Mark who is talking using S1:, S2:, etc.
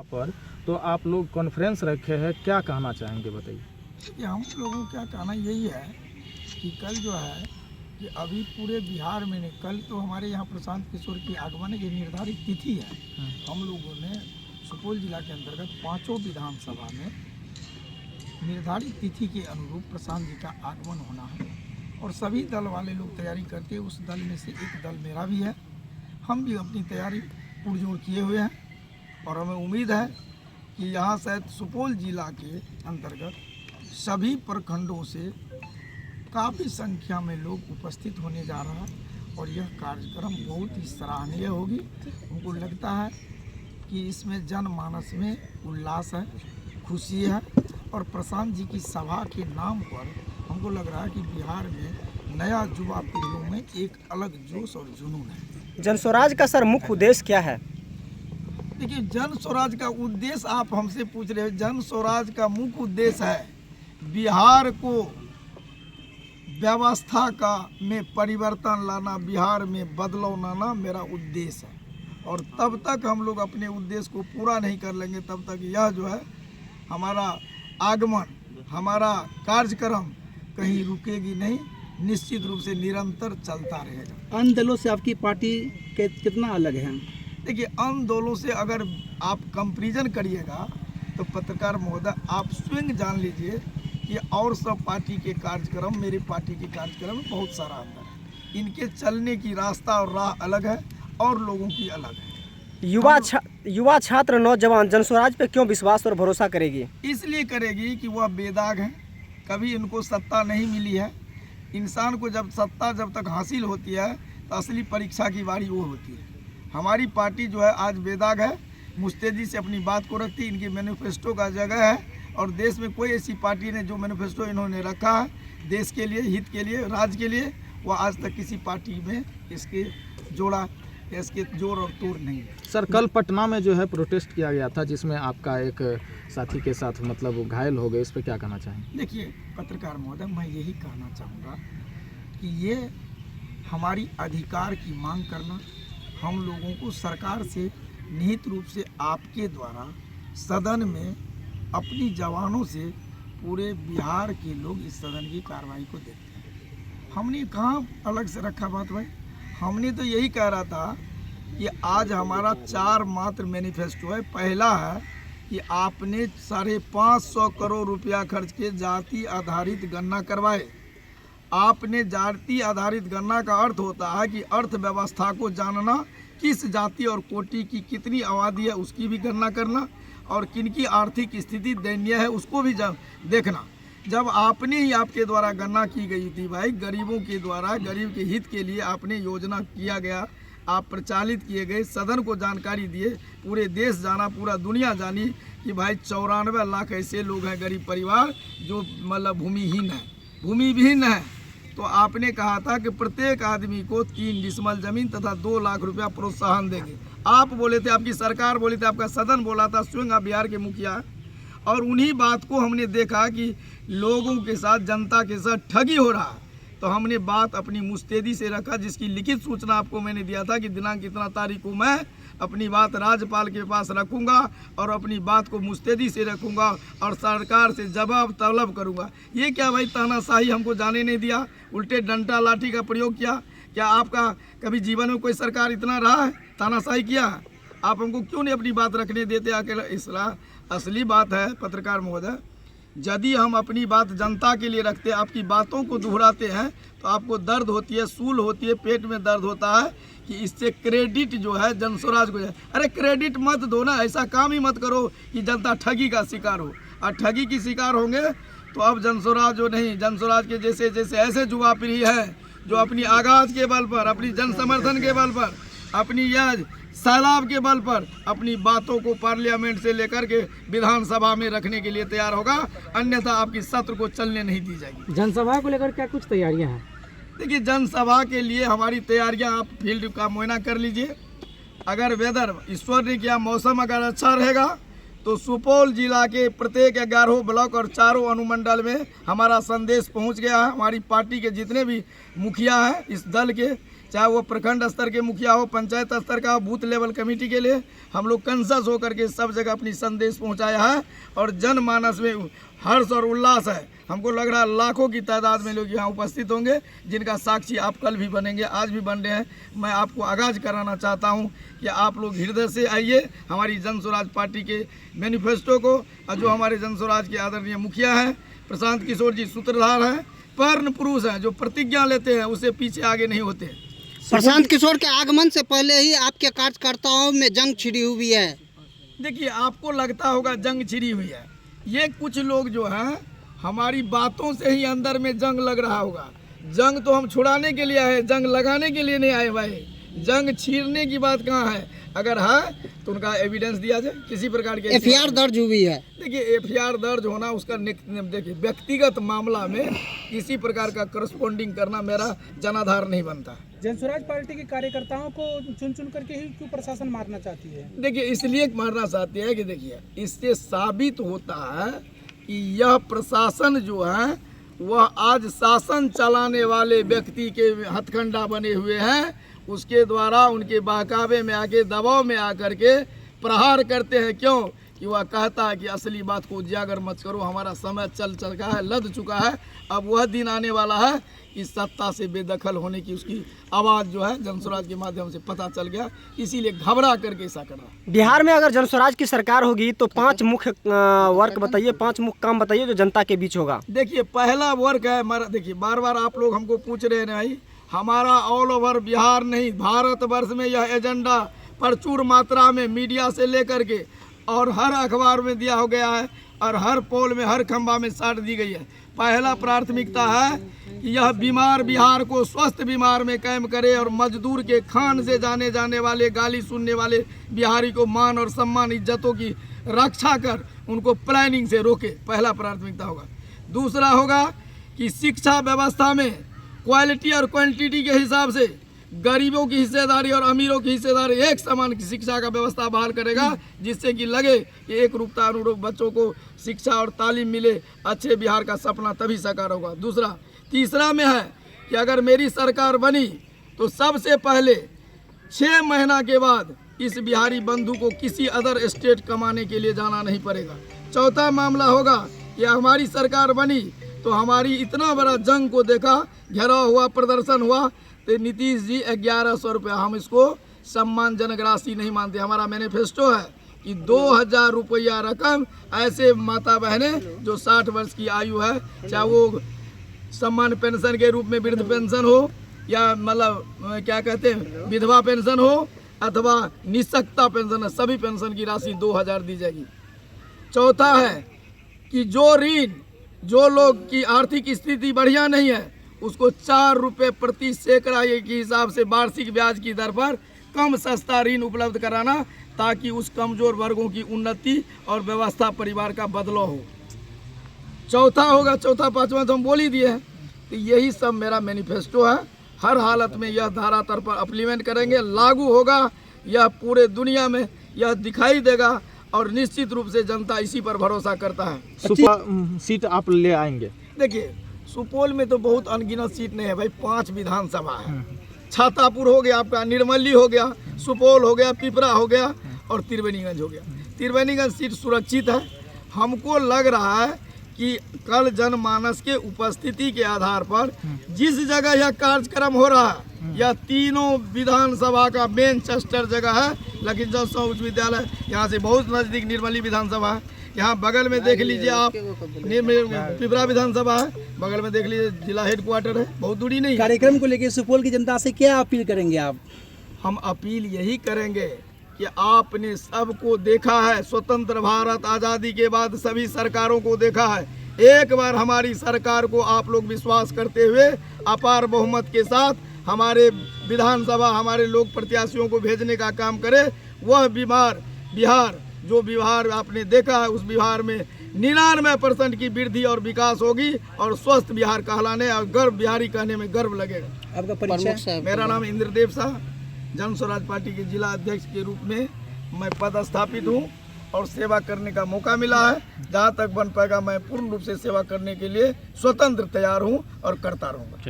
S1: पर तो आप लोग कॉन्फ्रेंस रखे हैं, क्या कहना चाहेंगे बताइए।
S2: कि हम लोगों को क्या कहना यही है कि कल जो है कि अभी पूरे बिहार में नहीं, कल तो हमारे यहाँ प्रशांत किशोर की आगमन की निर्धारित तिथि है। हम लोगों ने सुपौल जिला के अंतर्गत 5 विधानसभा में निर्धारित तिथि के अनुरूप प्रशांत जी का आगमन होना है और सभी दल वाले लोग तैयारी करते हैं। उस दल में से एक दल मेरा भी है। हम भी अपनी तैयारी पुरजोर किए हुए हैं और हमें उम्मीद है कि यहाँ शायद सुपौल जिला के अंतर्गत सभी प्रखंडों से काफ़ी संख्या में लोग उपस्थित होने जा रहा है और यह कार्यक्रम बहुत ही सराहनीय होगी। उनको लगता है कि इसमें जनमानस में उल्लास है, खुशी है और प्रशांत जी की सभा के नाम पर हमको लग रहा है कि बिहार में नया युवा पीढ़ियों में एक अलग जोश और जुनून है।
S3: जन स्वराज का सर मुख्य उद्देश्य क्या है?
S2: देखिए, जन स्वराज का उद्देश्य आप हमसे पूछ रहे हैं। जन स्वराज का मुख्य उद्देश्य है बिहार को व्यवस्था का में परिवर्तन लाना, बिहार में बदलाव लाना मेरा उद्देश्य है। और तब तक हम लोग अपने उद्देश्य को पूरा नहीं कर लेंगे, तब तक यह जो है हमारा आगमन, हमारा कार्यक्रम कहीं रुकेगी नहीं, निश्चित रूप से निरंतर चलता रहेगा।
S4: अन्य दलों से आपकी पार्टी के कितना अलग है?
S2: देखिए, अन्य दलों से अगर आप कंपैरिजन करिएगा तो पत्रकार महोदय आप स्वयं जान लीजिए कि और सब पार्टी के कार्यक्रम, मेरी पार्टी के कार्यक्रम में बहुत सारा अंतर है। इनके चलने की रास्ता और राह अलग है और लोगों की अलग है।
S3: युवा छात्र नौजवान जन स्वराज पे क्यों विश्वास और भरोसा करेगी?
S2: इसलिए करेगी कि वह बेदाग है, कभी इनको सत्ता नहीं मिली है। इंसान को जब सत्ता जब तक हासिल होती है तो असली परीक्षा की बारी वो होती है। हमारी पार्टी जो है आज बेदाग है, मुस्तैदी से अपनी बात को रखती है। इनके मैनिफेस्टो का जगह है और देश में कोई ऐसी पार्टी ने जो मैनिफेस्टो इन्होंने रखा है देश के लिए, हित के लिए, राज्य के लिए, वह आज तक किसी पार्टी में इसके जोड़ और तोड़ नहीं है।
S1: सर, कल पटना में जो है प्रोटेस्ट किया गया था जिसमें आपका एक साथी के साथ मतलब घायल हो गए, इस पर क्या कहना चाहेंगे?
S2: देखिए पत्रकार महोदय, मैं यही कहना चाहूँगा कि ये हमारी अधिकार की मांग करना, हम लोगों को सरकार से निहित रूप से आपके द्वारा सदन में अपनी जवानों से पूरे बिहार के लोग इस सदन की कार्रवाई को देखते हैं। हमने कहाँ अलग से रखा बात भाई, हमने तो यही कह रहा था कि आज हमारा 4 मात्र मैनिफेस्टो है। पहला है कि आपने 550 करोड़ रुपया खर्च के जाति आधारित गणना करवाए। आपने जाति आधारित गणना का अर्थ होता है कि अर्थव्यवस्था को जानना, किस जाति और कोटि की कितनी आबादी है उसकी भी गणना करना और किनकी आर्थिक स्थिति दयनीय है उसको भी देखना। जब आपने ही आपके द्वारा गणना की गई थी भाई, गरीबों के द्वारा, गरीब के हित के लिए आपने योजना किया गया, आप प्रचालित किए गए, सदन को जानकारी दिए, पूरे देश जाना, पूरा दुनिया जानी कि भाई 94 लाख ऐसे लोग हैं गरीब परिवार जो मतलब भूमिहीन है। तो आपने कहा था कि प्रत्येक आदमी को 3 डिसमल जमीन तथा 2 लाख रुपया प्रोत्साहन देंगे। आप बोले थे, आपकी सरकार बोली थी, आपका सदन बोला था, स्वयं आप बिहार के मुखिया। और उन्हीं बात को हमने देखा कि लोगों के साथ, जनता के साथ ठगी हो रहा है, तो हमने बात अपनी मुस्तैदी से रखा, जिसकी लिखित सूचना आपको मैंने दिया था कि दिनांक इतना तारीख को मैं अपनी बात राज्यपाल के पास रखूंगा और अपनी बात को मुस्तैदी से रखूंगा और सरकार से जवाब तलब करूंगा। ये क्या भाई तानाशाही हमको जाने नहीं दिया, उल्टे डंडा लाठी का प्रयोग किया। क्या आपका कभी जीवन में कोई सरकार इतना रहा है तानाशाही किया? आप हमको क्यों नहीं अपनी बात रखने देते अकेला? इसलिए असली बात है पत्रकार महोदय, यदि हम अपनी बात जनता के लिए रखते, आपकी बातों को दोहराते हैं तो आपको दर्द होती है, सूल होती है, पेट में दर्द होता है कि इससे क्रेडिट जो है जन स्वराज को जाए। अरे क्रेडिट मत दो ना, ऐसा काम ही मत करो कि जनता ठगी का शिकार हो। और ठगी की शिकार होंगे तो अब जन स्वराज जो नहीं, जन स्वराज के जैसे जैसे ऐसे युवा पीढ़ी है जो अपनी आगाज के बल पर, अपनी जन समर्थन के बल पर, अपनी यह सैलाब के बल पर अपनी बातों को पार्लियामेंट से लेकर के विधानसभा में रखने के लिए तैयार होगा, अन्यथा आपकी सत्र को चलने नहीं दी जाएगी।
S4: जनसभा को लेकर क्या कुछ तैयारियां हैं?
S2: देखिए, जनसभा के लिए हमारी तैयारियां आप फील्ड का मुआयना कर लीजिए। अगर वेदर ईश्वर ने किया, मौसम अगर अच्छा रहेगा तो सुपौल जिला के प्रत्येक 11 ब्लॉक और 4 अनुमंडल में हमारा संदेश पहुंच गया है। हमारी पार्टी के जितने भी मुखिया हैं इस दल के, चाहे वो प्रखंड स्तर के मुखिया हो, पंचायत स्तर का हो, बूथ लेवल कमेटी के लिए हम लोग कंसस होकर के सब जगह अपनी संदेश पहुंचाया है और जनमानस में हर्ष और उल्लास है। हमको लग रहा है लाखों की तादाद में लोग यहाँ उपस्थित होंगे, जिनका साक्षी आप कल भी बनेंगे, आज भी बन रहे हैं। मैं आपको आगाज कराना चाहता हूँ कि आप लोग हृदय से आइए हमारी जन स्वराज पार्टी के मैनिफेस्टो को, और जो हमारे जन स्वराज के आदरणीय मुखिया हैं प्रशांत किशोर जी सूत्रधार हैं, पर्ण पुरुष हैं, जो प्रतिज्ञा लेते हैं उससे पीछे आगे नहीं होते।
S5: प्रशांत किशोर के आगमन से पहले ही आपके कार्यकर्ताओं में जंग छिड़ी हुई है।
S2: देखिए, आपको लगता होगा जंग छिड़ी हुई है, ये कुछ लोग जो हैं हमारी बातों से ही अंदर में जंग लग रहा होगा। जंग तो हम छुड़ाने के लिए आए, जंग लगाने के लिए नहीं आए भाई। जंग छीनने की बात कहाँ है? अगर है तो उनका एविडेंस दिया जाए, किसी प्रकार के
S5: एफआईआर दर्ज हुई है।
S2: देखिए, एफआईआर दर्ज होना उसका देखिए व्यक्तिगत मामला में किसी प्रकार का करस्पॉन्डिंग करना मेरा जनाधार नहीं बनता।
S4: जनस्वराज पार्टी के कार्यकर्ताओं को चुन चुन करके ही क्यों प्रशासन मारना चाहती है?
S2: देखिए, इसलिए मारना चाहती है कि देखिए इससे साबित होता है कि यह प्रशासन जो है वह आज शासन चलाने वाले व्यक्ति के हथकंडा बने हुए हैं। उसके द्वारा उनके बहकावे में आके, दबाव में आकर के प्रहार करते हैं। क्यों? कि वह कहता है कि असली बात को उजागर मत करो, हमारा समय चल चुका है, लद चुका है। अब वह दिन आने वाला है कि सत्ता से बेदखल होने की उसकी आवाज़ जो है जनस्वराज के माध्यम से पता चल गया, इसीलिए घबरा करके ऐसा कर रहा।
S3: बिहार में अगर जनस्वराज की सरकार होगी तो 5 मुख्य वर्क बताइए, 5 मुख्य काम बताइए जो जनता के बीच होगा।
S2: देखिए, पहला वर्क है हमारा। देखिए, बार बार आप लोग हमको पूछ रहे हैं भाई, हमारा ऑल ओवर बिहार नहीं भारतवर्ष में यह एजेंडा प्रचुर मात्रा में मीडिया से लेकर के और हर अखबार में दिया हो गया है और हर पोल में, हर खंबा में साट दी गई है। पहला प्राथमिकता है कि यह बीमार बिहार को स्वस्थ बिमार में कायम करे और मजदूर के खान से जाने वाले, गाली सुनने वाले बिहारी को मान और सम्मान, इज्जतों की रक्षा कर उनको प्लानिंग से रोके। पहला प्राथमिकता होगा। दूसरा होगा कि शिक्षा व्यवस्था में क्वालिटी और क्वांटिटी के हिसाब से गरीबों की हिस्सेदारी और अमीरों की हिस्सेदारी एक समान की शिक्षा का व्यवस्था बहाल करेगा, जिससे कि लगे कि एक रूपता अनुरूप बच्चों को शिक्षा और तालीम मिले। अच्छे बिहार का सपना तभी साकार होगा। तीसरा में है कि अगर मेरी सरकार बनी तो सबसे पहले 6 महीना के बाद इस बिहारी बंधु को किसी अदर स्टेट कमाने के लिए जाना नहीं पड़ेगा। चौथा मामला होगा कि हमारी सरकार बनी तो हमारी इतना बड़ा जंग को देखा, घेराव हुआ, प्रदर्शन हुआ, तो नीतीश जी 1100 रुपया, हम इसको सम्मानजनक राशि नहीं मानते। हमारा मैनिफेस्टो है कि 2000 रुपया रकम ऐसे माता बहनें जो 60 वर्ष की आयु है, चाहे वो सम्मान पेंशन के रूप में वृद्ध पेंशन हो या मतलब क्या कहते हैं विधवा पेंशन हो अथवा निःशक्ता पेंशन है, सभी पेंशन की राशि 2000 दी जाएगी। चौथा है कि जो ऋण, जो लोग की आर्थिक स्थिति बढ़िया नहीं है, उसको 4 रुपये प्रति सैकड़ा के हिसाब से वार्षिक ब्याज की दर पर कम सस्ता ऋण उपलब्ध कराना, ताकि उस कमजोर वर्गों की उन्नति और व्यवस्था परिवार का बदलाव हो। चौथा होगा, चौथा पांचवा तो हम बोल ही दिए हैं। तो यही सब मेरा मैनिफेस्टो है। हर हालत में यह धारातर पर अप्लीमेंट करेंगे, लागू होगा, यह पूरे दुनिया में यह दिखाई देगा और निश्चित रूप से जनता इसी पर भरोसा करता है।
S1: सुपौल सीट आप ले आएंगे?
S2: देखिए, सुपौल में तो बहुत अनगिनत सीट नहीं है भाई, 5 विधानसभा है। छातापुर हो गया आपका, निर्मली हो गया, सुपौल हो गया, पिपरा हो गया और त्रिवेणीगंज हो गया। त्रिवेणीगंज सीट सुरक्षित है। हमको लग रहा है कि कल जनमानस के उपस्थिति के आधार पर जिस जगह यह कार्यक्रम हो रहा है, यह तीनों विधानसभा का मैनचेस्टर जगह है। लखीमपुर उच्च विद्यालय यहाँ से बहुत नज़दीक निर्मली विधानसभा है। यहाँ बगल में देख लीजिए आप पिपरा विधानसभा है, बगल में देख लीजिए जिला हेडक्वार्टर है, बहुत दूरी नहीं।
S4: कार्यक्रम को लेकर सुपौल की जनता से क्या अपील करेंगे आप?
S2: हम अपील यही करेंगे कि आपने सबको देखा है, स्वतंत्र भारत आज़ादी के बाद सभी सरकारों को देखा है। एक बार हमारी सरकार को आप लोग विश्वास करते हुए अपार बहुमत के साथ हमारे विधानसभा, हमारे लोक प्रत्याशियों को भेजने का काम करें। वह बिहार जो बिहार आपने देखा है, उस बिहार में 99% की वृद्धि और विकास होगी और स्वस्थ बिहार कहलाने और गर्व बिहारी कहने में गर्व लगेगा।
S4: आपका परिचय?
S2: मेरा नाम इंद्रदेव शाह, जन स्वराज पार्टी के जिला अध्यक्ष के रूप में मैं पदस्थापित हूँ और सेवा करने का मौका मिला है। जहाँ तक बन पाएगा मैं पूर्ण रूप से सेवा करने के लिए स्वतंत्र तैयार हूँ और करता रहूँगा।